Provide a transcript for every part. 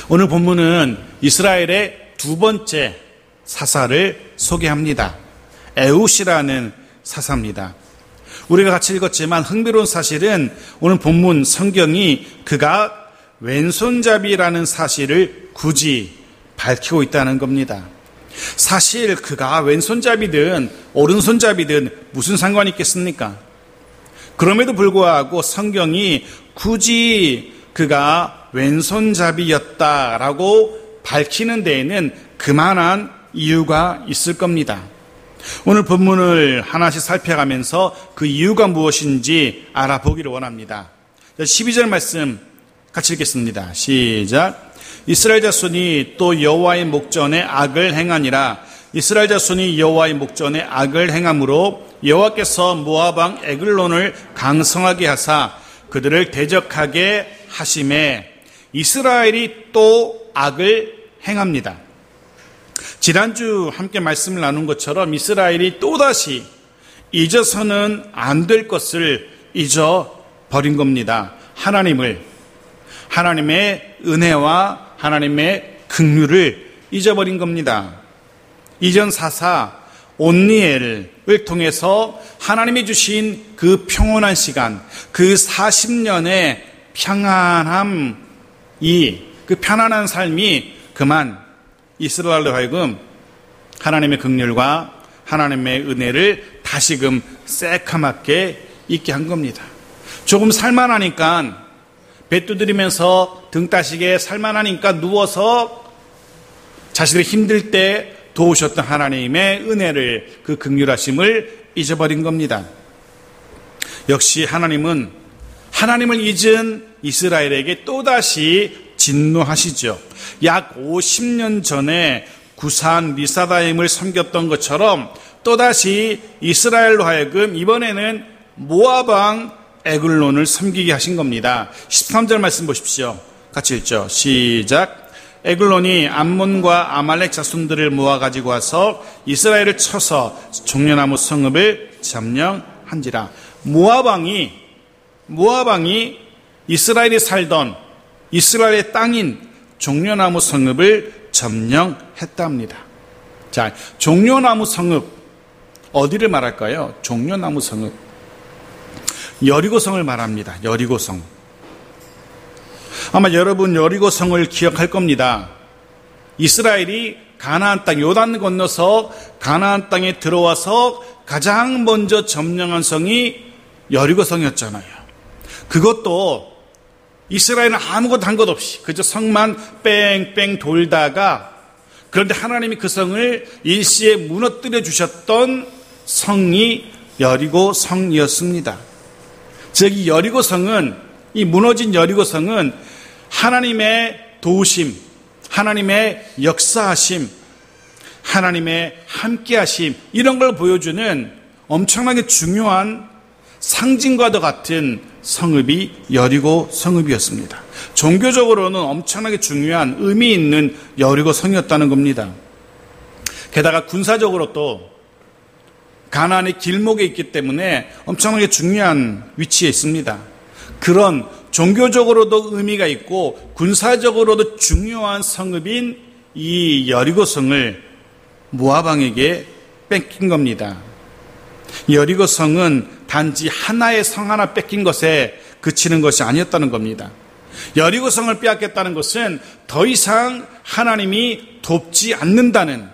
오늘 본문은 이스라엘의 두 번째 사사를 소개합니다. 에훗이라는 사사입니다. 우리가 같이 읽었지만 흥미로운 사실은 오늘 본문 성경이 그가 왼손잡이라는 사실을 굳이 밝히고 있다는 겁니다. 사실 그가 왼손잡이든 오른손잡이든 무슨 상관이 있겠습니까? 그럼에도 불구하고 성경이 굳이 그가 왼손잡이였다라고 밝히는 데에는 그만한 이유가 있을 겁니다. 오늘 본문을 하나씩 살펴가면서 그 이유가 무엇인지 알아보기를 원합니다. 12절 말씀 같이 읽겠습니다. 시작. 이스라엘 자손이 또 여호와의 목전에 악을 행하니라. 이스라엘 자손이 여호와의 목전에 악을 행함으로 여호와께서 모압 왕 에글론을 강성하게 하사 그들을 대적하게 하심에 이스라엘이 또 악을 행합니다. 지난주 함께 말씀을 나눈 것처럼 이스라엘이 또다시 잊어서는 안 될 것을 잊어버린 겁니다. 하나님의 은혜와 하나님의 긍휼을 잊어버린 겁니다. 이전 사사 온니엘을 통해서 하나님이 주신 그 평온한 시간, 그 40년의 평안함이, 그 편안한 삶이 그만 이스라엘로 하여금 하나님의 긍휼과 하나님의 은혜를 다시금 새카맣게 잊게 한 겁니다. 조금 살만하니까 배 두드리면서 등 따시게 살만하니까 누워서 자신들이 힘들 때 도우셨던 하나님의 은혜를, 그 긍휼하심을 잊어버린 겁니다. 역시 하나님은 하나님을 잊은 이스라엘에게 또다시 진노하시죠. 약 50년 전에 구산 미사다임을 섬겼던 것처럼 또다시 이스라엘로 하여금 이번에는 모압 왕 에글론을 섬기게 하신 겁니다. 13절 말씀 보십시오. 같이 읽죠. 시작. 에글론이 암몬과 아말렉 자손들을 모아가지고 와서 이스라엘을 쳐서 종려나무 성읍을 점령한지라. 모압 왕이 이스라엘이 살던 이스라엘의 땅인 종려나무 성읍을 점령했답니다. 자, 종려나무 성읍 어디를 말할까요? 종려나무 성읍 여리고성을 말합니다. 여리고성. 아마 여러분 여리고성을 기억할 겁니다. 이스라엘이 가나안 땅 요단 건너서 가나안 땅에 들어와서 가장 먼저 점령한 성이 여리고성이었잖아요. 그것도 이스라엘은 아무것도 한 것 없이 그저 성만 뺑뺑 돌다가, 그런데 하나님이 그 성을 일시에 무너뜨려 주셨던 성이 여리고성이었습니다. 즉 이 여리고성은, 이 무너진 여리고성은 하나님의 도우심, 하나님의 역사하심, 하나님의 함께하심, 이런 걸 보여주는 엄청나게 중요한 상징과도 같은 성읍이 여리고 성읍이었습니다. 종교적으로는 엄청나게 중요한 의미 있는 여리고 성이었다는 겁니다. 게다가 군사적으로 또 가나안의 길목에 있기 때문에 엄청나게 중요한 위치에 있습니다. 그런 종교적으로도 의미가 있고 군사적으로도 중요한 성읍인 이 여리고성을 모압 왕에게 뺏긴 겁니다. 여리고성은 단지 하나의 성 하나 뺏긴 것에 그치는 것이 아니었다는 겁니다. 여리고성을 빼앗겼다는 것은 더 이상 하나님이 돕지 않는다는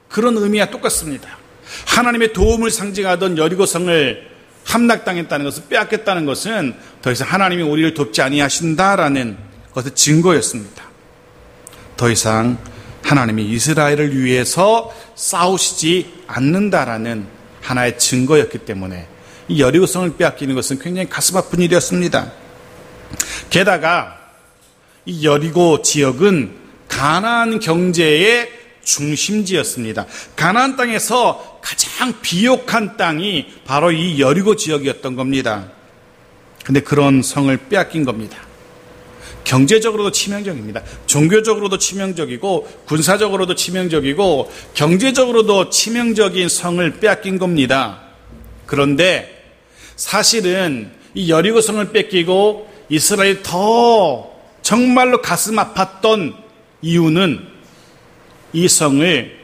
그런 의미와 똑같습니다. 하나님의 도움을 상징하던 여리고성을 함락당했다는 것을 빼앗겼다는 것은 더 이상 하나님이 우리를 돕지 아니하신다라는 것의 증거였습니다. 더 이상 하나님이 이스라엘을 위해서 싸우시지 않는다라는 하나의 증거였기 때문에 이 여리고성을 빼앗기는 것은 굉장히 가슴 아픈 일이었습니다. 게다가 이 여리고 지역은 가나안 경제의 중심지였습니다. 가나안 땅에서 가장 비옥한 땅이 바로 이 여리고 지역이었던 겁니다. 그런데 그런 성을 빼앗긴 겁니다. 경제적으로도 치명적입니다. 종교적으로도 치명적이고 군사적으로도 치명적이고 경제적으로도 치명적인 성을 빼앗긴 겁니다. 그런데 사실은 이 여리고성을 뺏기고 이스라엘이 더 정말로 가슴 아팠던 이유는 이 성을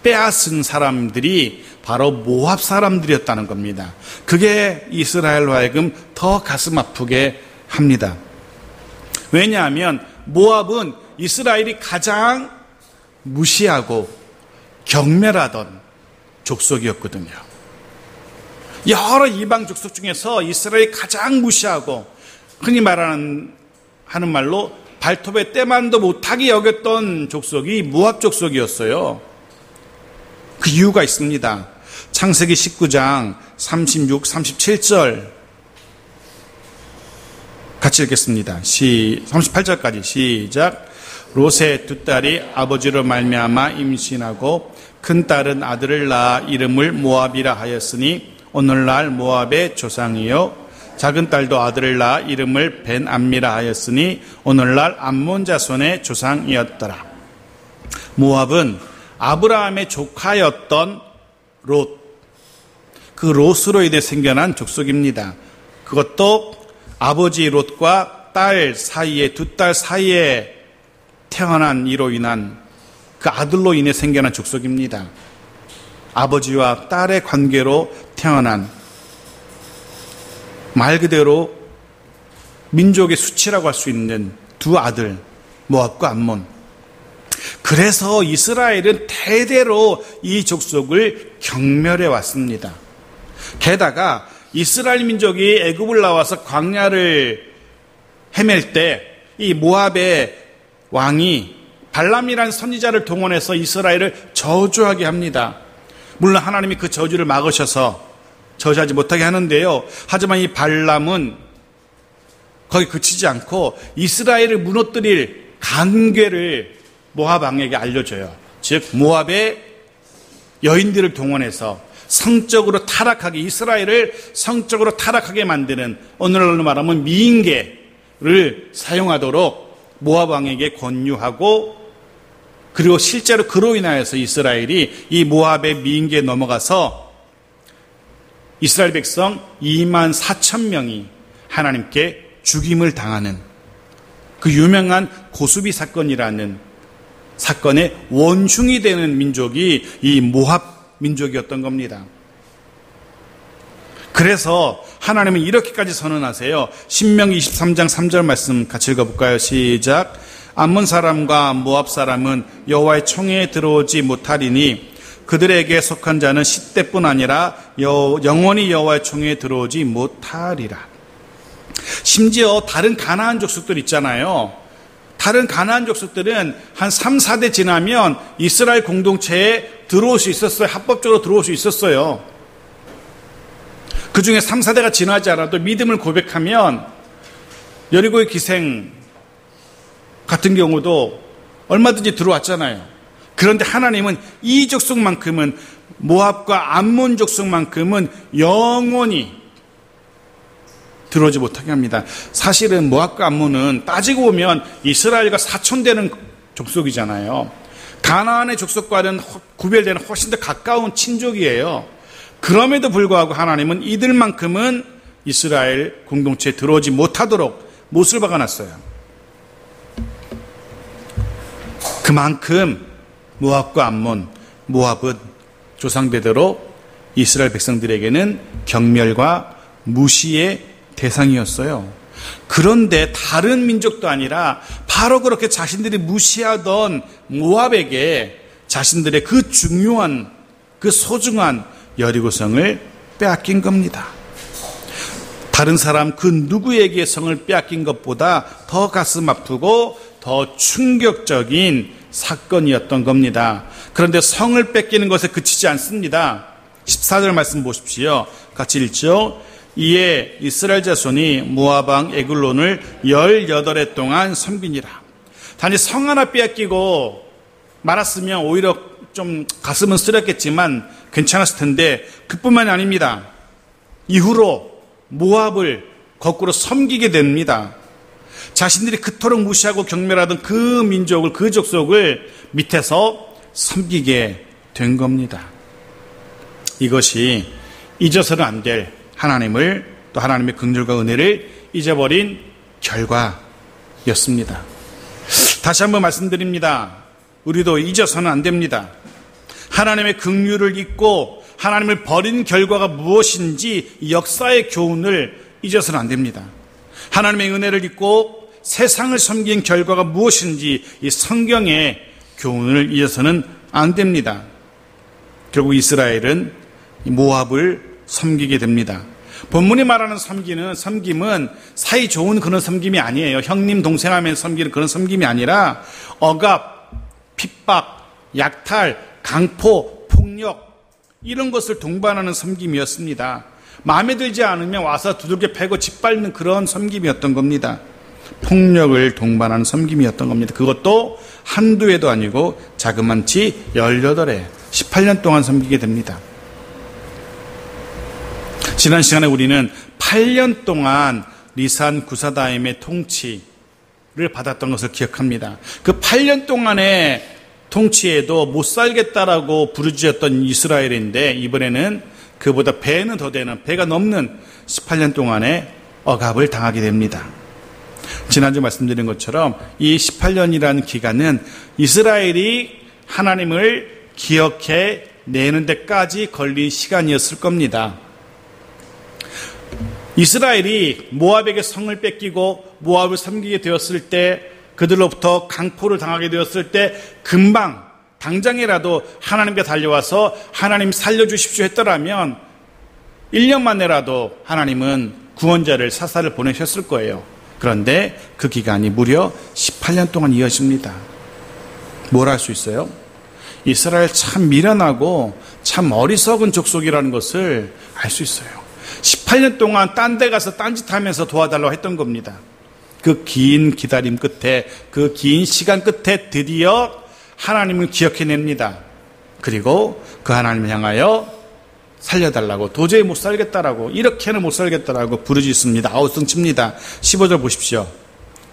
빼앗은 사람들이 바로 모압 사람들이었다는 겁니다. 그게 이스라엘로 하여금 더 가슴 아프게 합니다. 왜냐하면 모압은 이스라엘이 가장 무시하고 경멸하던 족속이었거든요. 여러 이방 족속 중에서 이스라엘이 가장 무시하고 흔히 하는 말로 발톱에 때만도 못하게 여겼던 족속이 모압 족속이었어요. 그 이유가 있습니다. 창세기 19장 36, 37절 같이 읽겠습니다. 38절까지 시작. 롯의 두 딸이 아버지로 말미암아 임신하고 큰 딸은 아들을 낳아 이름을 모압이라 하였으니 오늘날 모압의 조상이요 작은 딸도 아들을 낳아 이름을 벤암미라 하였으니 오늘날 암몬 자손의 조상이었더라. 모압은 아브라함의 조카였던 롯, 그 롯으로 인해 생겨난 족속입니다. 그것도 아버지 롯과 딸 사이에, 두 딸 사이에 태어난 이로 인한 그 아들로 인해 생겨난 족속입니다. 아버지와 딸의 관계로 태어난, 말 그대로 민족의 수치라고 할 수 있는 두 아들, 모압과 암몬. 그래서 이스라엘은 대대로 이 족속을 경멸해 왔습니다. 게다가 이스라엘 민족이 애굽을 나와서 광야를 헤맬 때 이 모압의 왕이 발람이라는 선지자를 동원해서 이스라엘을 저주하게 합니다. 물론 하나님이 그 저주를 막으셔서 저주하지 못하게 하는데요. 하지만 이 발람은 거기 그치지 않고 이스라엘을 무너뜨릴 간궤를 모압 왕에게 알려줘요. 즉 모압의 여인들을 동원해서 성적으로 타락하게, 이스라엘을 성적으로 타락하게 만드는, 오늘날로 말하면 미인계를 사용하도록 모압 왕에게 권유하고, 그리고 실제로 그로 인하여서 이스라엘이 이 모압의 미인계에 넘어가서 이스라엘 백성 2만 4천 명이 하나님께 죽임을 당하는 그 유명한 고수비 사건이라는 사건의 원흉이 되는 민족이 이 모압 민족이었던 겁니다. 그래서 하나님은 이렇게까지 선언하세요. 신명기 23장 3절 말씀 같이 읽어볼까요? 시작. 암몬 사람과 모압 사람은 여호와의 총회에 들어오지 못하리니 그들에게 속한 자는 시대뿐 아니라 영원히 여호와의 총회에 들어오지 못하리라. 심지어 다른 가나안 족속들 있잖아요. 다른 가나안 족속들은 한 3, 4대 지나면 이스라엘 공동체에 들어올 수 있었어요. 합법적으로 들어올 수 있었어요. 그 중에 3, 4대가 지나지 않아도 믿음을 고백하면 여리고의 기생 같은 경우도 얼마든지 들어왔잖아요. 그런데 하나님은 이 족속만큼은, 모압과 암몬 족속만큼은 영원히 들어오지 못하게 합니다. 사실은 모압과 암몬은 따지고 보면 이스라엘과 사촌되는 족속이잖아요. 가나안의 족속과는 구별되는 훨씬 더 가까운 친족이에요. 그럼에도 불구하고 하나님은 이들만큼은 이스라엘 공동체에 들어오지 못하도록 못을 박아놨어요. 그만큼 모압과 암몬, 모압은 조상대대로 이스라엘 백성들에게는 경멸과 무시의 대상이었어요. 그런데 다른 민족도 아니라 바로 그렇게 자신들이 무시하던 모압에게 자신들의 그 중요한, 그 소중한 여리고성을 빼앗긴 겁니다. 다른 사람 그 누구에게 성을 빼앗긴 것보다 더 가슴 아프고 더 충격적인 사건이었던 겁니다. 그런데 성을 뺏기는 것에 그치지 않습니다. 14절 말씀 보십시오. 같이 읽죠. 이에 이스라엘 자손이 모압 왕 에글론을 18해 동안 섬기니라. 단지 성 하나 빼앗기고 말았으면 오히려 좀 가슴은 쓰렸겠지만 괜찮았을 텐데 그뿐만이 아닙니다. 이후로 모압을 거꾸로 섬기게 됩니다. 자신들이 그토록 무시하고 경멸하던 그 민족을, 그 족속을 밑에서 섬기게 된 겁니다. 이것이 잊어서는 안 될 하나님을, 또 하나님의 긍휼과 은혜를 잊어버린 결과였습니다. 다시 한번 말씀드립니다. 우리도 잊어서는 안 됩니다. 하나님의 긍휼을 잊고 하나님을 버린 결과가 무엇인지 역사의 교훈을 잊어서는 안 됩니다. 하나님의 은혜를 잊고 세상을 섬긴 결과가 무엇인지 이 성경의 교훈을 잊어서는 안 됩니다. 결국 이스라엘은 모압을 섬기게 됩니다. 본문이 말하는 섬김은 사이 좋은 그런 섬김이 아니에요. 형님 동생 하면서 섬기는 그런 섬김이 아니라 억압, 핍박, 약탈, 강포, 폭력 이런 것을 동반하는 섬김이었습니다. 마음에 들지 않으면 와서 두들겨 패고 짓밟는 그런 섬김이었던 겁니다. 폭력을 동반하는 섬김이었던 겁니다. 그것도 한두 해도 아니고 자그만치 18해 18년 동안 섬기게 됩니다. 지난 시간에 우리는 8년 동안 리산 구사다임의 통치를 받았던 것을 기억합니다. 그 8년 동안의 통치에도 못 살겠다라고 부르짖었던 이스라엘인데 이번에는 그보다 배는 더 되는, 배가 넘는 18년 동안의 억압을 당하게 됩니다. 지난주 말씀드린 것처럼 이 18년이라는 기간은 이스라엘이 하나님을 기억해 내는 데까지 걸린 시간이었을 겁니다. 이스라엘이 모압에게 성을 뺏기고 모압을 섬기게 되었을 때, 그들로부터 강포를 당하게 되었을 때 금방 당장이라도 하나님께 달려와서 하나님 살려주십시오 했더라면 1년 만에라도 하나님은 구원자를 사사를 보내셨을 거예요. 그런데 그 기간이 무려 18년 동안 이어집니다. 뭘 할 수 있어요? 이스라엘 참 미련하고 참 어리석은 족속이라는 것을 알 수 있어요. 18년 동안 딴 데 가서 딴짓하면서 도와달라고 했던 겁니다. 그 긴 기다림 끝에, 그 긴 시간 끝에 드디어 하나님을 기억해냅니다. 그리고 그 하나님을 향하여 살려달라고, 도저히 못 살겠다라고, 이렇게는 못 살겠다라고 부르짖습니다. 아우성칩니다. 15절 보십시오.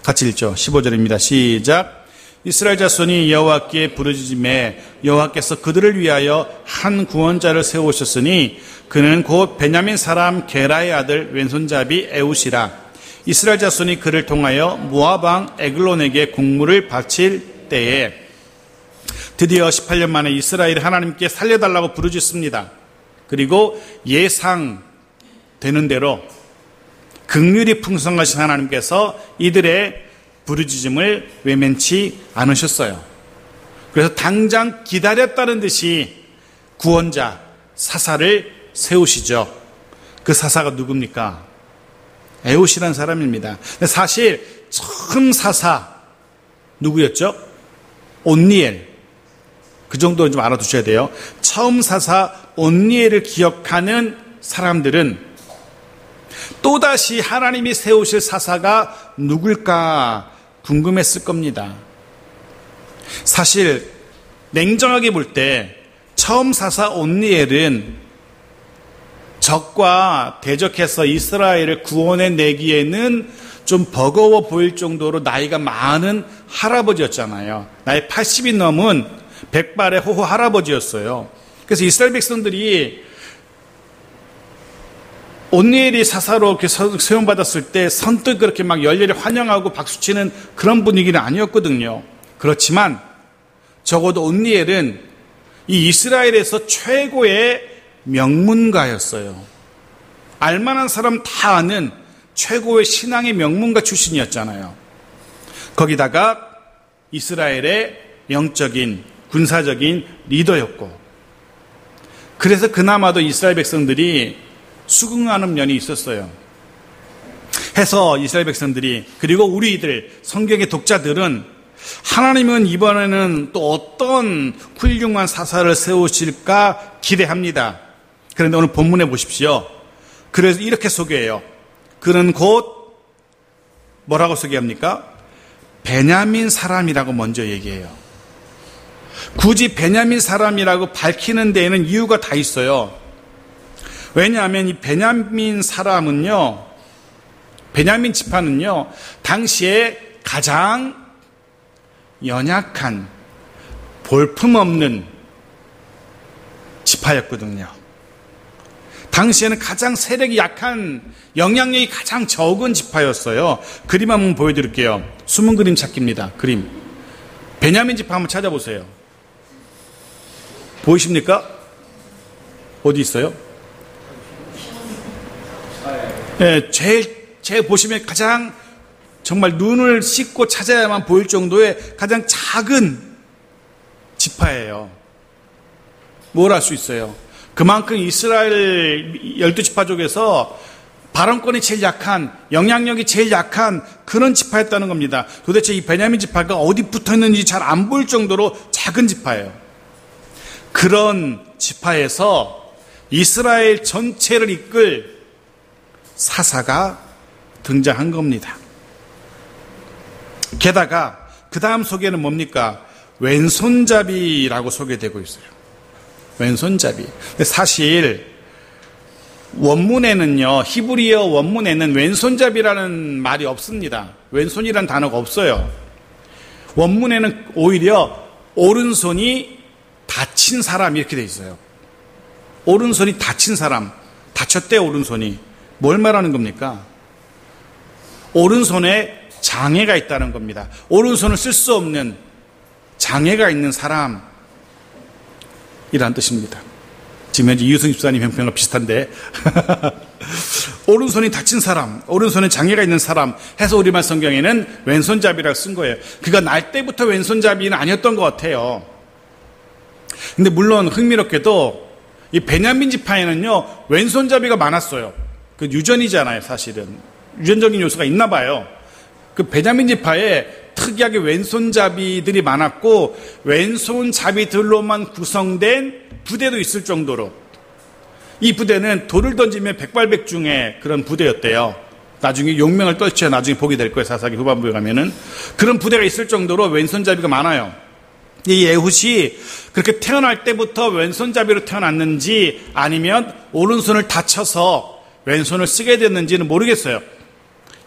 같이 읽죠. 15절입니다. 시작. 이스라엘 자손이 여호와께 부르짖음에 여호와께서 그들을 위하여 한 구원자를 세우셨으니 그는 곧 베냐민 사람 게라의 아들 왼손잡이 에웃이라. 이스라엘 자손이 그를 통하여 모압 왕 에글론에게 공물을 바칠 때에 드디어 18년 만에 이스라엘이 하나님께 살려달라고 부르짖습니다. 그리고 예상되는 대로 긍휼이 풍성하신 하나님께서 이들의 부르짖음을 외면치 않으셨어요. 그래서 당장 기다렸다는 듯이 구원자, 사사를 세우시죠. 그 사사가 누굽니까? 에웃이라는 사람입니다. 사실 처음 사사 누구였죠? 온니엘. 그 정도는 좀 알아두셔야 돼요. 처음 사사 온니엘을 기억하는 사람들은 또다시 하나님이 세우실 사사가 누굴까 궁금했을 겁니다. 사실 냉정하게 볼 때 처음 사사 온니엘은 적과 대적해서 이스라엘을 구원해 내기에는 좀 버거워 보일 정도로 나이가 많은 할아버지였잖아요. 나이 80이 넘은 백발의 호호 할아버지였어요. 그래서 이스라엘 백성들이 온니엘이 사사로 이렇게 세움받았을 때 선뜻 그렇게 막 열렬히 환영하고 박수치는 그런 분위기는 아니었거든요. 그렇지만 적어도 온니엘은 이 이스라엘에서 최고의 명문가였어요. 알만한 사람 다 아는 최고의 신앙의 명문가 출신이었잖아요. 거기다가 이스라엘의 영적인 군사적인 리더였고, 그래서 그나마도 이스라엘 백성들이 수긍하는 면이 있었어요. 해서 이스라엘 백성들이, 그리고 우리들 성경의 독자들은 하나님은 이번에는 또 어떤 훌륭한 사사를 세우실까 기대합니다. 그런데 오늘 본문에 보십시오. 그래서 이렇게 소개해요. 그는 곧 뭐라고 소개합니까? 베냐민 사람이라고 먼저 얘기해요. 굳이 베냐민 사람이라고 밝히는 데에는 이유가 다 있어요. 왜냐하면 이 베냐민 사람은요, 베냐민 지파는요, 당시에 가장 연약한, 볼품없는 지파였거든요. 당시에는 가장 세력이 약한, 영향력이 가장 적은 지파였어요. 그림 한번 보여드릴게요. 숨은 그림 찾기입니다. 그림. 베냐민 지파 한번 찾아보세요. 보이십니까? 어디 있어요? 네, 제일 보시면 가장 정말 눈을 씻고 찾아야만 보일 정도의 가장 작은 지파예요. 뭘 할 수 있어요? 그만큼 이스라엘 12지파 중에서 발언권이 제일 약한, 영향력이 제일 약한 그런 지파였다는 겁니다. 도대체 이 베냐민 지파가 어디 붙어 있는지 잘 안 보일 정도로 작은 지파예요. 그런 지파에서 이스라엘 전체를 이끌 사사가 등장한 겁니다. 게다가 그 다음 소개는 뭡니까? 왼손잡이라고 소개되고 있어요. 왼손잡이. 사실 원문에는요, 히브리어 원문에는 왼손잡이라는 말이 없습니다. 왼손이라는 단어가 없어요. 원문에는 오히려 오른손이 다친 사람 이렇게 돼 있어요. 오른손이 다친 사람, 다쳤대 오른손이. 뭘 말하는 겁니까? 오른손에 장애가 있다는 겁니다. 오른손을 쓸 수 없는 장애가 있는 사람이라는 뜻입니다. 지금 현재 이유승 집사님 형평과 비슷한데 오른손이 다친 사람, 오른손에 장애가 있는 사람 해서 우리말 성경에는 왼손잡이라고 쓴 거예요. 그가 날 때부터 왼손잡이는 아니었던 것 같아요. 근데 물론 흥미롭게도 이 베냐민 지파에는요 왼손잡이가 많았어요. 그 유전이잖아요. 사실은 유전적인 요소가 있나 봐요. 그 베냐민 지파에 특이하게 왼손잡이들이 많았고 왼손잡이들로만 구성된 부대도 있을 정도로 이 부대는 돌을 던지면 백발백중의 그런 부대였대요. 나중에 용명을 떨쳐야 나중에 보게 될 거예요. 사사기 후반부에 가면은 그런 부대가 있을 정도로 왼손잡이가 많아요. 이 에훗이 그렇게 태어날 때부터 왼손잡이로 태어났는지 아니면 오른손을 다쳐서 왼손을 쓰게 됐는지는 모르겠어요.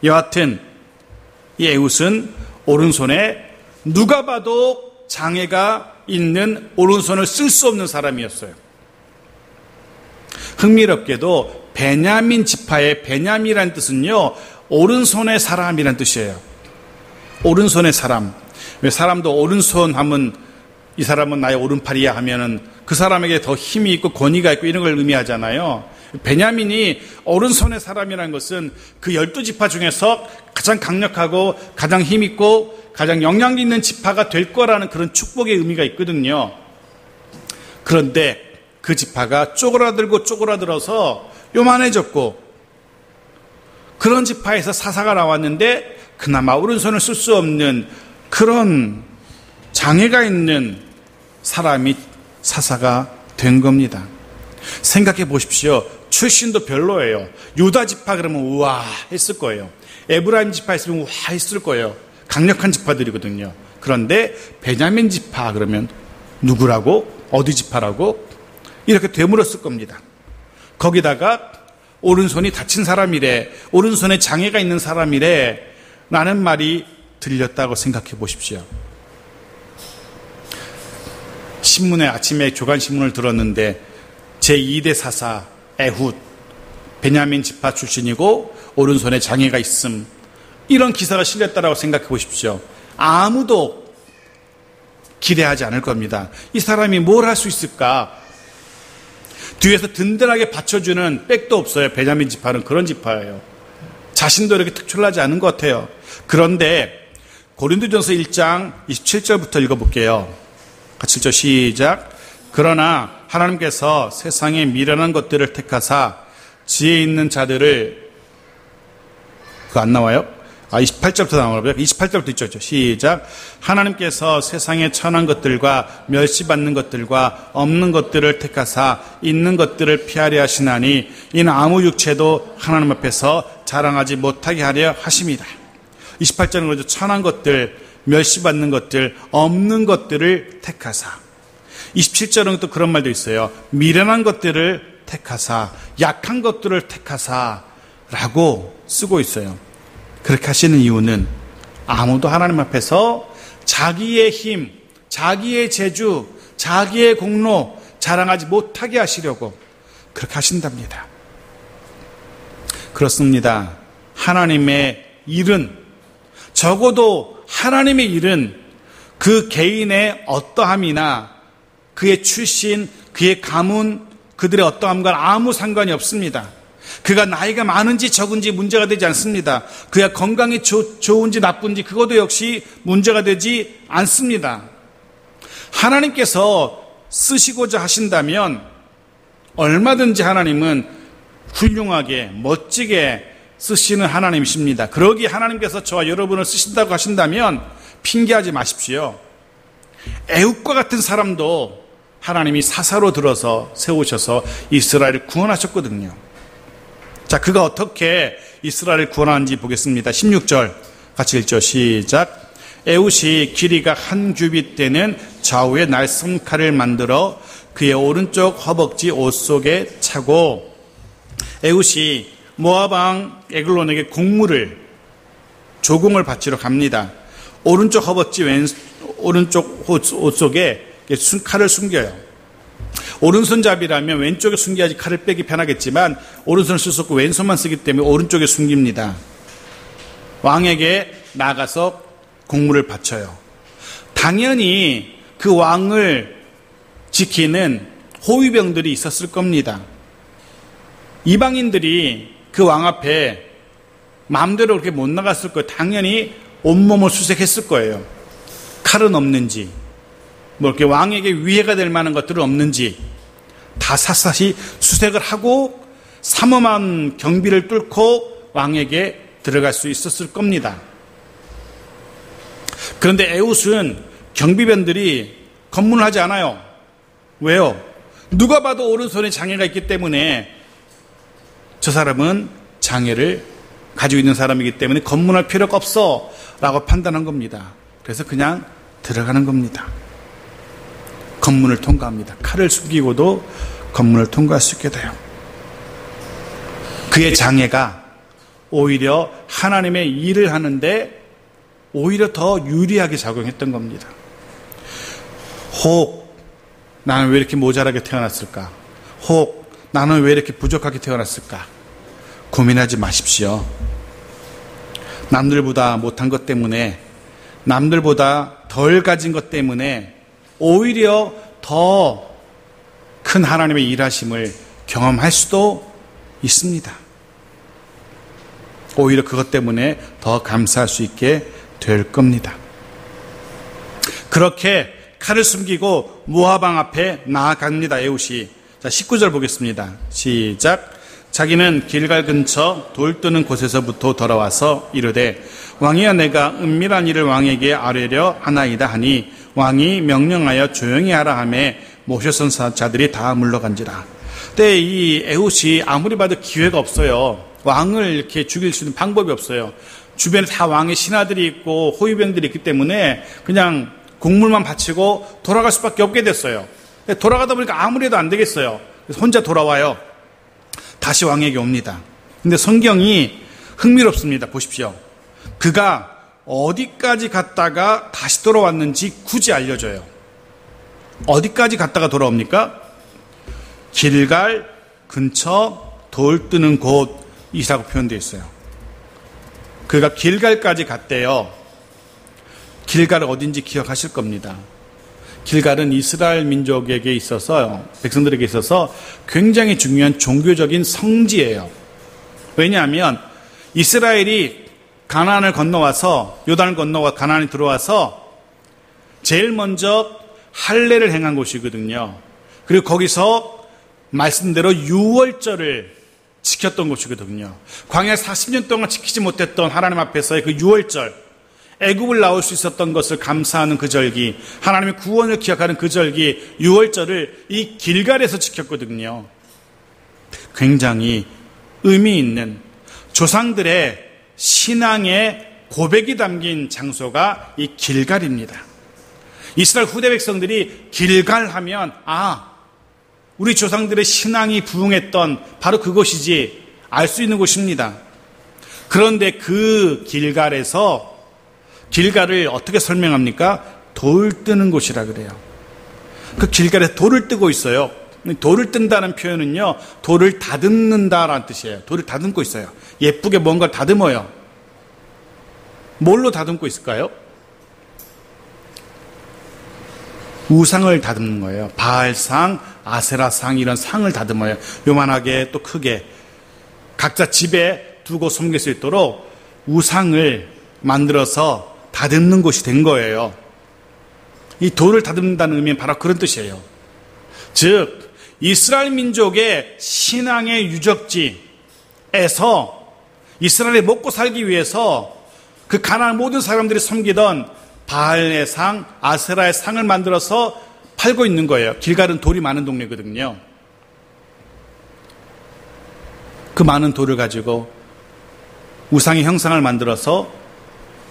여하튼 이 에훗은 오른손에 누가 봐도 장애가 있는 오른손을 쓸 수 없는 사람이었어요. 흥미롭게도 베냐민 지파의 베냐민이라는 뜻은요 오른손의 사람이라는 뜻이에요. 오른손의 사람. 왜 사람도 오른손 하면 이 사람은 나의 오른팔이야 하면은 그 사람에게 더 힘이 있고 권위가 있고 이런 걸 의미하잖아요. 베냐민이 오른손의 사람이라는 것은 그 12지파 중에서 가장 강력하고 가장 힘있고 가장 영향력 있는 지파가 될 거라는 그런 축복의 의미가 있거든요. 그런데 그 지파가 쪼그라들어서 요만해졌고 그런 지파에서 사사가 나왔는데 그나마 오른손을 쓸 수 없는 그런 장애가 있는 사람이 사사가 된 겁니다. 생각해 보십시오. 출신도 별로예요. 유다 지파 그러면 우와 했을 거예요. 에브라임 지파 했으면 우와 했을 거예요. 강력한 지파들이거든요. 그런데 베냐민 지파 그러면 누구라고? 어디 지파라고? 이렇게 되물었을 겁니다. 거기다가 오른손이 다친 사람이래, 오른손에 장애가 있는 사람이래 라는 말이 들렸다고 생각해 보십시오. 신문에 아침에 조간신문을 들었는데 제2대 사사 에훗 베냐민 지파 출신이고 오른손에 장애가 있음 이런 기사가 실렸다고 생각해 보십시오. 아무도 기대하지 않을 겁니다. 이 사람이 뭘 할 수 있을까? 뒤에서 든든하게 받쳐주는 백도 없어요. 베냐민 지파는 그런 지파예요. 자신도 이렇게 특출나지 않은 것 같아요. 그런데 고린도전서 1장 27절부터 읽어볼게요. 7절 시작. 그러나 하나님께서 세상의 미련한 것들을 택하사 지혜 있는 자들을 그거 안 나와요? 28절부터 나오고요. 28절부터 있죠. 시작. 하나님께서 세상의 천한 것들과 멸시받는 것들과 없는 것들을 택하사 있는 것들을 피하려 하시나니 이는 아무 육체도 하나님 앞에서 자랑하지 못하게 하려 하심이다. 28절은 그러죠. 천한 것들, 멸시받는 것들, 없는 것들을 택하사. 27절은 또 그런 말도 있어요. 미련한 것들을 택하사, 약한 것들을 택하사 라고 쓰고 있어요. 그렇게 하시는 이유는 아무도 하나님 앞에서 자기의 힘, 자기의 재주, 자기의 공로 자랑하지 못하게 하시려고 그렇게 하신답니다. 그렇습니다. 하나님의 일은 적어도 하나님의 일은 그 개인의 어떠함이나 그의 출신, 그의 가문, 그들의 어떠함과 아무 상관이 없습니다. 그가 나이가 많은지 적은지 문제가 되지 않습니다. 그가 건강이 좋은지 나쁜지 그것도 역시 문제가 되지 않습니다. 하나님께서 쓰시고자 하신다면 얼마든지 하나님은 훌륭하게 멋지게 쓰시는 하나님이십니다. 그러기에 하나님께서 저와 여러분을 쓰신다고 하신다면 핑계하지 마십시오. 애굽과 같은 사람도 하나님이 사사로 들어서 세우셔서 이스라엘을 구원하셨거든요. 자, 그가 어떻게 이스라엘을 구원하는지 보겠습니다. 16절 같이 읽죠. 시작. 에훗이 길이가 한 규빗 되는 좌우의 날쌘 칼을 만들어 그의 오른쪽 허벅지 옷 속에 차고, 에훗이 모압 왕 에글론에게 곡물을 조공을 바치러 갑니다. 오른쪽 허벅지 오른쪽 옷 속에 칼을 숨겨요. 오른손잡이라면 왼쪽에 숨겨야지 칼을 빼기 편하겠지만 오른손을 쓸 수 없고 왼손만 쓰기 때문에 오른쪽에 숨깁니다. 왕에게 나가서 곡물을 바쳐요. 당연히 그 왕을 지키는 호위병들이 있었을 겁니다. 이방인들이 그 왕 앞에 마음대로 그렇게 못 나갔을 거예요. 당연히 온몸을 수색했을 거예요. 칼은 없는지, 뭐 이렇게 왕에게 위해가 될 만한 것들은 없는지 다 샅샅이 수색을 하고 삼엄한 경비를 뚫고 왕에게 들어갈 수 있었을 겁니다. 그런데 에훗은 경비병들이 검문을 하지 않아요. 왜요? 누가 봐도 오른손에 장애가 있기 때문에 저 사람은 장애를 가지고 있는 사람이기 때문에 검문할 필요가 없어 라고 판단한 겁니다. 그래서 그냥 들어가는 겁니다. 검문을 통과합니다. 칼을 숨기고도 검문을 통과할 수 있게 돼요. 그의 장애가 오히려 하나님의 일을 하는데 오히려 더 유리하게 작용했던 겁니다. 혹 나는 왜 이렇게 모자라게 태어났을까? 혹 나는 왜 이렇게 부족하게 태어났을까? 고민하지 마십시오. 남들보다 못한 것 때문에, 남들보다 덜 가진 것 때문에 오히려 더 큰 하나님의 일하심을 경험할 수도 있습니다. 오히려 그것 때문에 더 감사할 수 있게 될 겁니다. 그렇게 칼을 숨기고 모압 왕 앞에 나아갑니다. 에훗이. 자, 19절 보겠습니다. 시작. 자기는 길갈 근처 돌 뜨는 곳에서부터 돌아와서 이르되 왕이여 내가 은밀한 일을 왕에게 아뢰려 하나이다 하니 왕이 명령하여 조용히 하라 하매 모셔선 자들이 다 물러간지라. 그때 이 에훗이 아무리 봐도 기회가 없어요. 왕을 이렇게 죽일 수 있는 방법이 없어요. 주변에 다 왕의 신하들이 있고 호위병들이 있기 때문에 그냥 곡물만 바치고 돌아갈 수밖에 없게 됐어요. 돌아가다 보니까 아무리 해도 안 되겠어요. 그래서 혼자 돌아와요. 다시 왕에게 옵니다. 근데 성경이 흥미롭습니다. 보십시오. 그가 어디까지 갔다가 다시 돌아왔는지 굳이 알려줘요. 어디까지 갔다가 돌아옵니까? 길갈 근처 돌 뜨는 곳이라고 표현되어 있어요. 그가 길갈까지 갔대요. 길갈은 어딘지 기억하실 겁니다. 길갈은 이스라엘 민족에게 있어서, 백성들에게 있어서 굉장히 중요한 종교적인 성지예요. 왜냐하면 이스라엘이 가나안을 건너와서, 요단을 건너와 가나안에 들어와서 제일 먼저 할례를 행한 곳이거든요. 그리고 거기서 말씀대로 유월절을 지켰던 곳이거든요. 광야 40년 동안 지키지 못했던 하나님 앞에서의 그 유월절, 애굽을 나올 수 있었던 것을 감사하는 그 절기, 하나님의 구원을 기억하는 그 절기, 유월절을 이 길갈에서 지켰거든요. 굉장히 의미 있는 조상들의 신앙의 고백이 담긴 장소가 이 길갈입니다. 이스라엘 후대 백성들이 길갈 하면 우리 조상들의 신앙이 부흥했던 바로 그곳이지 알 수 있는 곳입니다. 그런데 그 길갈에서, 길갈을 어떻게 설명합니까? 돌 뜨는 곳이라 그래요. 그 길갈에 돌을 뜨고 있어요. 돌을 뜬다는 표현은요, 돌을 다듬는다라는 뜻이에요. 돌을 다듬고 있어요. 예쁘게 뭔가를 다듬어요. 뭘로 다듬고 있을까요? 우상을 다듬는 거예요. 바알상, 아세라상 이런 상을 다듬어요. 요만하게 또 크게 각자 집에 두고 섬길 수 있도록 우상을 만들어서 다듬는 곳이 된 거예요. 이 돌을 다듬는다는 의미는 바로 그런 뜻이에요. 즉 이스라엘 민족의 신앙의 유적지에서 이스라엘이 먹고 살기 위해서 그 가나안 모든 사람들이 섬기던 바알의 상, 아세라의 상을 만들어서 팔고 있는 거예요. 길갈은 돌이 많은 동네거든요. 그 많은 돌을 가지고 우상의 형상을 만들어서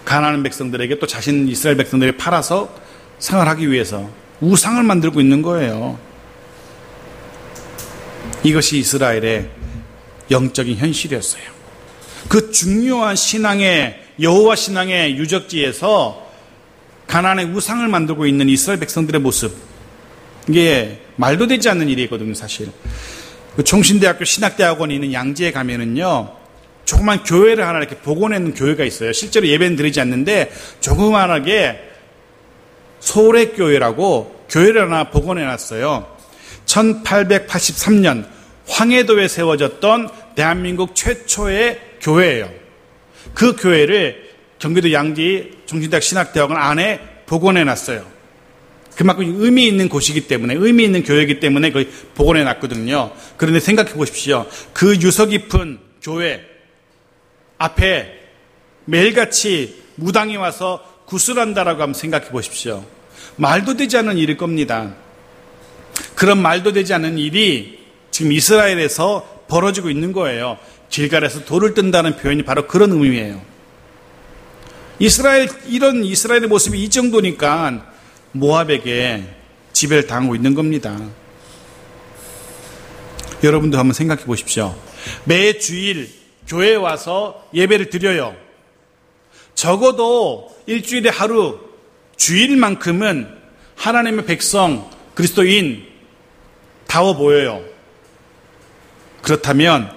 가나안 백성들에게 또 자신 이스라엘 백성들에게 팔아서 생활하기 위해서 우상을 만들고 있는 거예요. 이것이 이스라엘의 영적인 현실이었어요. 그 중요한 신앙의 여호와 신앙의 유적지에서 가나안의 우상을 만들고 있는 이스라엘 백성들의 모습, 이게 말도 되지 않는 일이거든요. 사실 그 총신대학교 신학대학원에 있는 양지에 가면은요, 조그만 교회를 하나 이렇게 복원해놓은 교회가 있어요. 실제로 예배는 드리지 않는데 조그만하게 소래교회라고 교회를 하나 복원해놨어요. 1883년 황해도에 세워졌던 대한민국 최초의 교회예요. 그 교회를 경기도 양지 총신대학 신학대학원 안에 복원해놨어요. 그만큼 의미 있는 곳이기 때문에, 의미 있는 교회이기 때문에 거의 복원해놨거든요. 그런데 생각해 보십시오. 그 유서 깊은 교회 앞에 매일같이 무당이 와서 구슬한다라고 한번 생각해 보십시오. 말도 되지 않는 일일 겁니다. 그런 말도 되지 않는 일이 지금 이스라엘에서 벌어지고 있는 거예요. 길갈에서 돌을 뜬다는 표현이 바로 그런 의미예요. 이런 이스라엘의 모습이 이 정도니까 모압에게 지배를 당하고 있는 겁니다. 여러분도 한번 생각해 보십시오. 매 주일 교회에 와서 예배를 드려요. 적어도 일주일에 하루, 주일만큼은 하나님의 백성, 그리스도인 다워 보여요. 그렇다면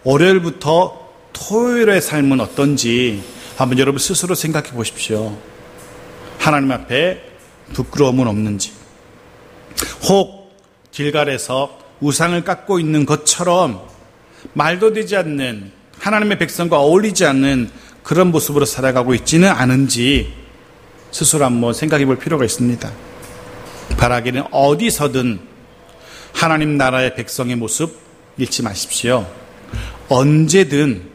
월요일부터 토요일의 삶은 어떤지 한번 여러분 스스로 생각해 보십시오. 하나님 앞에 부끄러움은 없는지, 혹 길갈에서 우상을 깎고 있는 것처럼 말도 되지 않는, 하나님의 백성과 어울리지 않는 그런 모습으로 살아가고 있지는 않은지 스스로 한번 생각해 볼 필요가 있습니다. 바라기는 어디서든 하나님 나라의 백성의 모습 잃지 마십시오. 언제든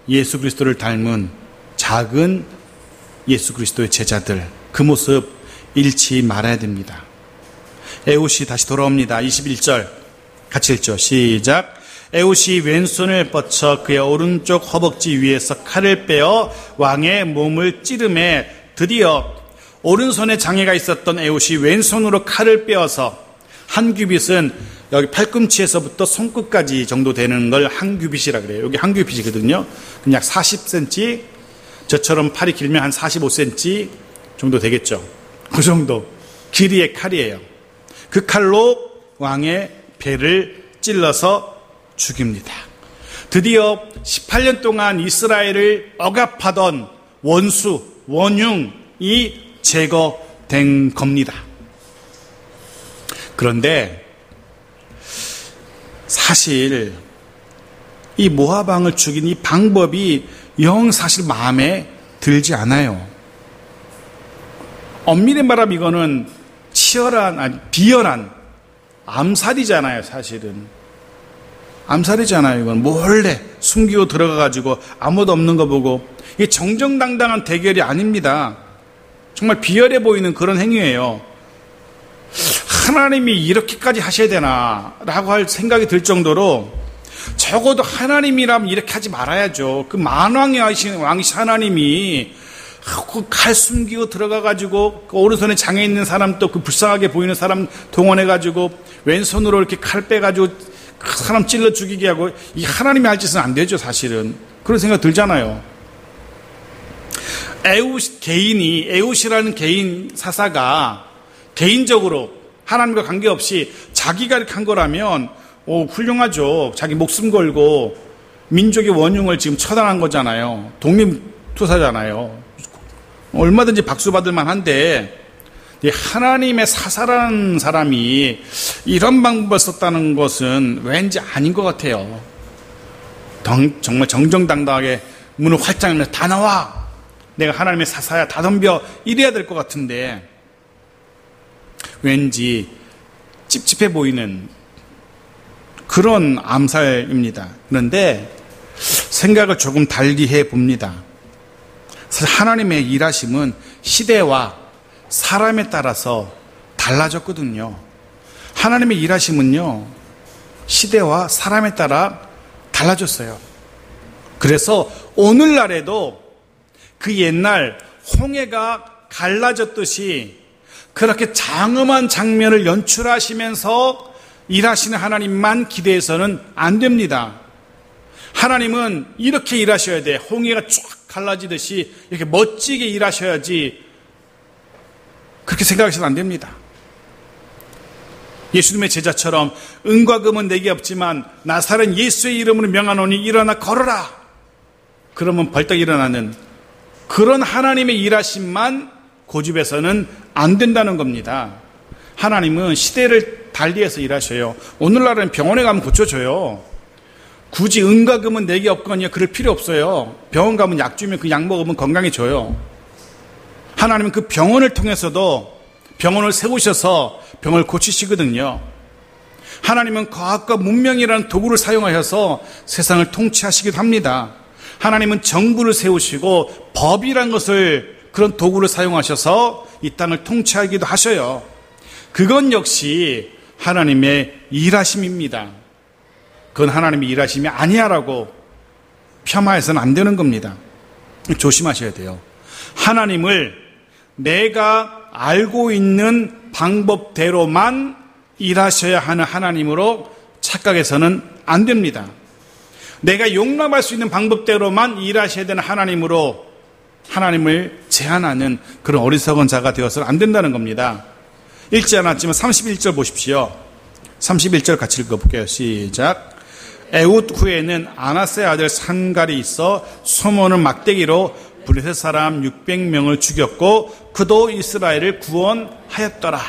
예수 그리스도를 닮은 작은 예수 그리스도의 제자들, 그 모습 잃지 말아야 됩니다. 에훗이 다시 돌아옵니다. 21절 같이 읽죠. 시작. 에훗이 왼손을 뻗쳐 그의 오른쪽 허벅지 위에서 칼을 빼어 왕의 몸을 찌르매 드디어 오른손에 장애가 있었던 에훗이 왼손으로 칼을 빼어서, 한 규빗은 여기 팔꿈치에서부터 손끝까지 정도 되는 걸 한 규빗이라 그래요. 여기 한 규빗이거든요. 그냥 40cm, 저처럼 팔이 길면 한 45cm 정도 되겠죠. 그 정도 길이의 칼이에요. 그 칼로 왕의 배를 찔러서 죽입니다. 드디어 18년 동안 이스라엘을 억압하던 원수, 원흉이 제거된 겁니다. 그런데 사실 이 모압 왕을 죽인 이 방법이 영 사실 마음에 들지 않아요. 엄밀히 말하면 이거는 비열한 암살이잖아요. 사실은 암살이잖아요. 이건 몰래 숨기고 들어가가지고 아무도 없는 거 보고, 이게 정정당당한 대결이 아닙니다. 정말 비열해 보이는 그런 행위예요. 하나님이 이렇게까지 하셔야 되나 라고 할 생각이 들 정도로, 적어도 하나님이라면 이렇게 하지 말아야죠. 그 만왕의 왕이신 하나님이 그 칼 숨기고 들어가가지고 그 오른손에 장애 있는 사람, 또 그 불쌍하게 보이는 사람 동원해가지고 왼손으로 이렇게 칼 빼가지고 그 사람 찔러 죽이게 하고, 이 하나님이 할 짓은 안 되죠. 사실은 그런 생각 들잖아요. 에훗이라는 개인 사사가 개인적으로 하나님과 관계없이 자기가 이렇게 한 거라면 훌륭하죠. 자기 목숨 걸고 민족의 원흉을 지금 처단한 거잖아요. 독립투사잖아요. 얼마든지 박수 받을 만한데, 이 하나님의 사사라는 사람이 이런 방법을 썼다는 것은 왠지 아닌 것 같아요. 정말 정정당당하게 문을 활짝 열면서 다 나와, 내가 하나님의 사사야, 다 덤벼, 이래야 될 것 같은데 왠지 찝찝해 보이는 그런 암살입니다. 그런데 생각을 조금 달리 해봅니다. 사실 하나님의 일하심은 시대와 사람에 따라서 달라졌거든요. 하나님의 일하심은요, 시대와 사람에 따라 달라졌어요. 그래서 오늘날에도 그 옛날 홍해가 갈라졌듯이 그렇게 장엄한 장면을 연출하시면서 일하시는 하나님만 기대해서는 안 됩니다. 하나님은 이렇게 일하셔야 돼. 홍해가 쫙 갈라지듯이 이렇게 멋지게 일하셔야지, 그렇게 생각하셔도 안 됩니다. 예수님의 제자처럼 은과 금은 내게 없지만 나사렛 예수의 이름으로 명하노니 일어나 걸어라, 그러면 벌떡 일어나는 그런 하나님의 일하심만 고집해서는 안 된다는 겁니다. 하나님은 시대를 달리해서 일하셔요. 오늘날은 병원에 가면 고쳐줘요. 굳이 은과 금은 내게 없거니와 그럴 필요 없어요. 병원 가면 약 주면 그 약 먹으면 건강해져요. 하나님은 그 병원을 통해서도 병원을 세우셔서 병을 고치시거든요. 하나님은 과학과 문명이라는 도구를 사용하셔서 세상을 통치하시기도 합니다. 하나님은 정부를 세우시고 법이란 것을, 그런 도구를 사용하셔서 이 땅을 통치하기도 하셔요. 그건 역시 하나님의 일하심입니다. 그건 하나님의 일하심이 아니야라고 폄하해서는 안 되는 겁니다. 조심하셔야 돼요. 하나님을 내가 알고 있는 방법대로만 일하셔야 하는 하나님으로 착각해서는 안 됩니다. 내가 용납할 수 있는 방법대로만 일하셔야 되는 하나님으로 하나님을 제한하는 그런 어리석은 자가 되어서는 안 된다는 겁니다. 읽지 않았지만 31절 보십시오. 31절 같이 읽어볼게요. 시작. 에훗 후에는 아나스의 아들 산갈이 있어 소몬은 막대기로 블레셋 사람 600명을 죽였고 그도 이스라엘을 구원하였더라.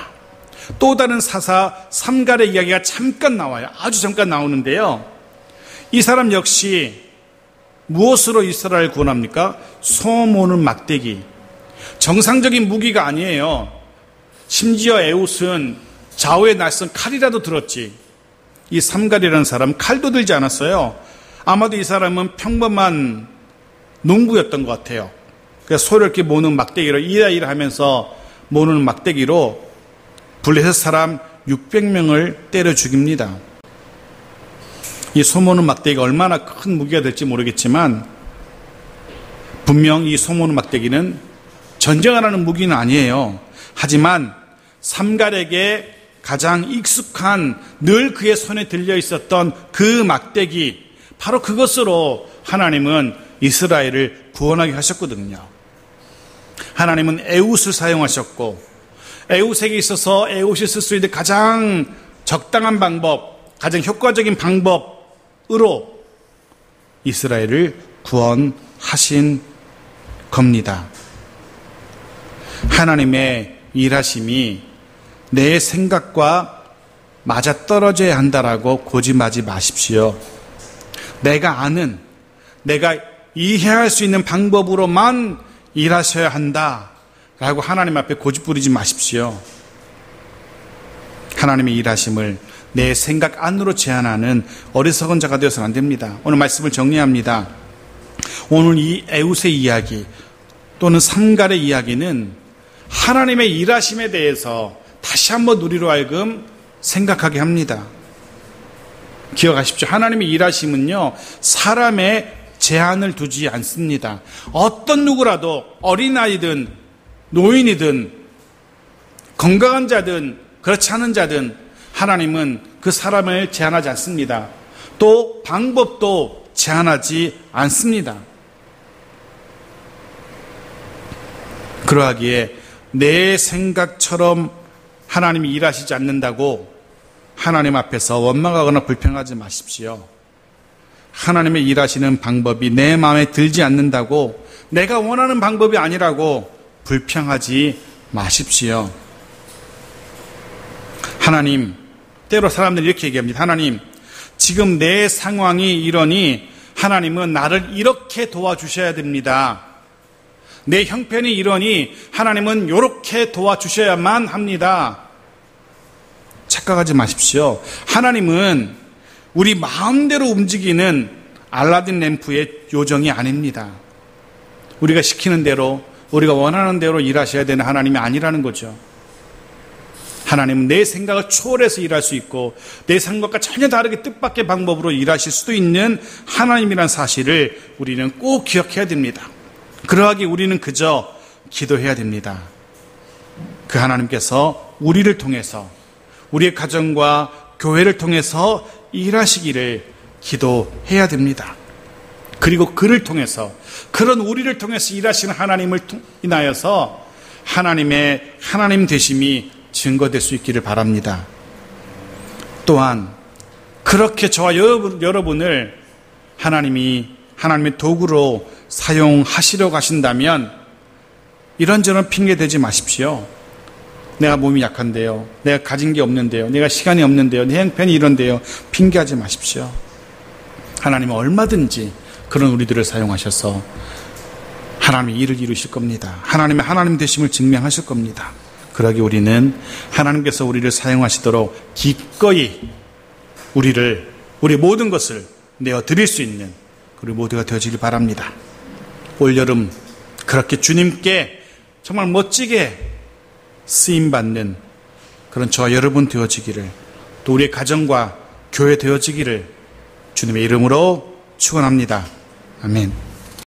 또 다른 사사 삼갈의 이야기가 잠깐 나와요. 아주 잠깐 나오는데요, 이 사람 역시 무엇으로 이스라엘을 구원합니까? 소모는 막대기. 정상적인 무기가 아니에요. 심지어 에훗은 좌우에 날선 칼이라도 들었지, 이 삼갈이라는 사람 칼도 들지 않았어요. 아마도 이 사람은 평범한 농부였던 것 같아요. 그래서 소를 이렇게 모는 막대기로 이라이라 하면서 모는 막대기로 블레셋 사람 600명을 때려 죽입니다. 이 소모는 막대기가 얼마나 큰 무기가 될지 모르겠지만 분명 이 소모는 막대기는 전쟁을 하는 무기는 아니에요. 하지만 삼갈에게 가장 익숙한, 늘 그의 손에 들려 있었던 그 막대기, 바로 그것으로 하나님은 이스라엘을 구원하게 하셨거든요. 하나님은 에훗을 사용하셨고, 에훗에게 있어서 에훗이 쓸 수 있는 가장 적당한 방법, 가장 효과적인 방법으로 이스라엘을 구원하신 겁니다. 하나님의 일하심이 내 생각과 맞아떨어져야 한다라고 고집하지 마십시오. 내가 아는, 내가 이해할 수 있는 방법으로만 일하셔야 한다라고 하나님 앞에 고집 부리지 마십시오. 하나님의 일하심을 내 생각 안으로 제한하는 어리석은 자가 되어서는 안 됩니다. 오늘 말씀을 정리합니다. 오늘 이 에훗의 이야기 또는 삼갈의 이야기는 하나님의 일하심에 대해서 다시 한번 우리로 하여금 생각하게 합니다. 기억하십시오. 하나님의 일하심은요, 사람의 제한을 두지 않습니다. 어떤 누구라도 어린아이든 노인이든 건강한 자든 그렇지 않은 자든 하나님은 그 사람을 제한하지 않습니다. 또 방법도 제한하지 않습니다. 그러하기에 내 생각처럼 하나님이 일하시지 않는다고 하나님 앞에서 원망하거나 불평하지 마십시오. 하나님의 일하시는 방법이 내 마음에 들지 않는다고, 내가 원하는 방법이 아니라고 불평하지 마십시오. 하나님, 때로 사람들이 이렇게 얘기합니다. 하나님, 지금 내 상황이 이러니 하나님은 나를 이렇게 도와주셔야 됩니다. 내 형편이 이러니 하나님은 이렇게 도와주셔야만 합니다. 착각하지 마십시오. 하나님은 우리 마음대로 움직이는 알라딘 램프의 요정이 아닙니다. 우리가 시키는 대로, 우리가 원하는 대로 일하셔야 되는 하나님이 아니라는 거죠. 하나님은 내 생각을 초월해서 일할 수 있고 내 생각과 전혀 다르게 뜻밖의 방법으로 일하실 수도 있는 하나님이라는 사실을 우리는 꼭 기억해야 됩니다. 그러하기 우리는 그저 기도해야 됩니다. 그 하나님께서 우리를 통해서, 우리의 가정과 교회를 통해서 일하시기를 기도해야 됩니다. 그리고 그를 통해서, 그런 우리를 통해서 일하시는 하나님을 인하여서 하나님의 하나님 되심이 증거될 수 있기를 바랍니다. 또한 그렇게 저와 여러분을 하나님이 하나님의 도구로 사용하시려고 하신다면 이런저런 핑계 대지 마십시오. 내가 몸이 약한데요, 내가 가진 게 없는데요, 내가 시간이 없는데요, 내 형편이 이런데요, 핑계하지 마십시오. 하나님은 얼마든지 그런 우리들을 사용하셔서 하나님의 일을 이루실 겁니다. 하나님의 하나님 되심을 증명하실 겁니다. 그러기 우리는 하나님께서 우리를 사용하시도록 기꺼이 우리 모든 것을 내어드릴 수 있는 우리 모두가 되어지길 바랍니다. 올여름 그렇게 주님께 정말 멋지게 쓰임받는 그런 저와 여러분 되어지기를, 또 우리의 가정과 교회 되어지기를 주님의 이름으로 축원합니다. 아멘.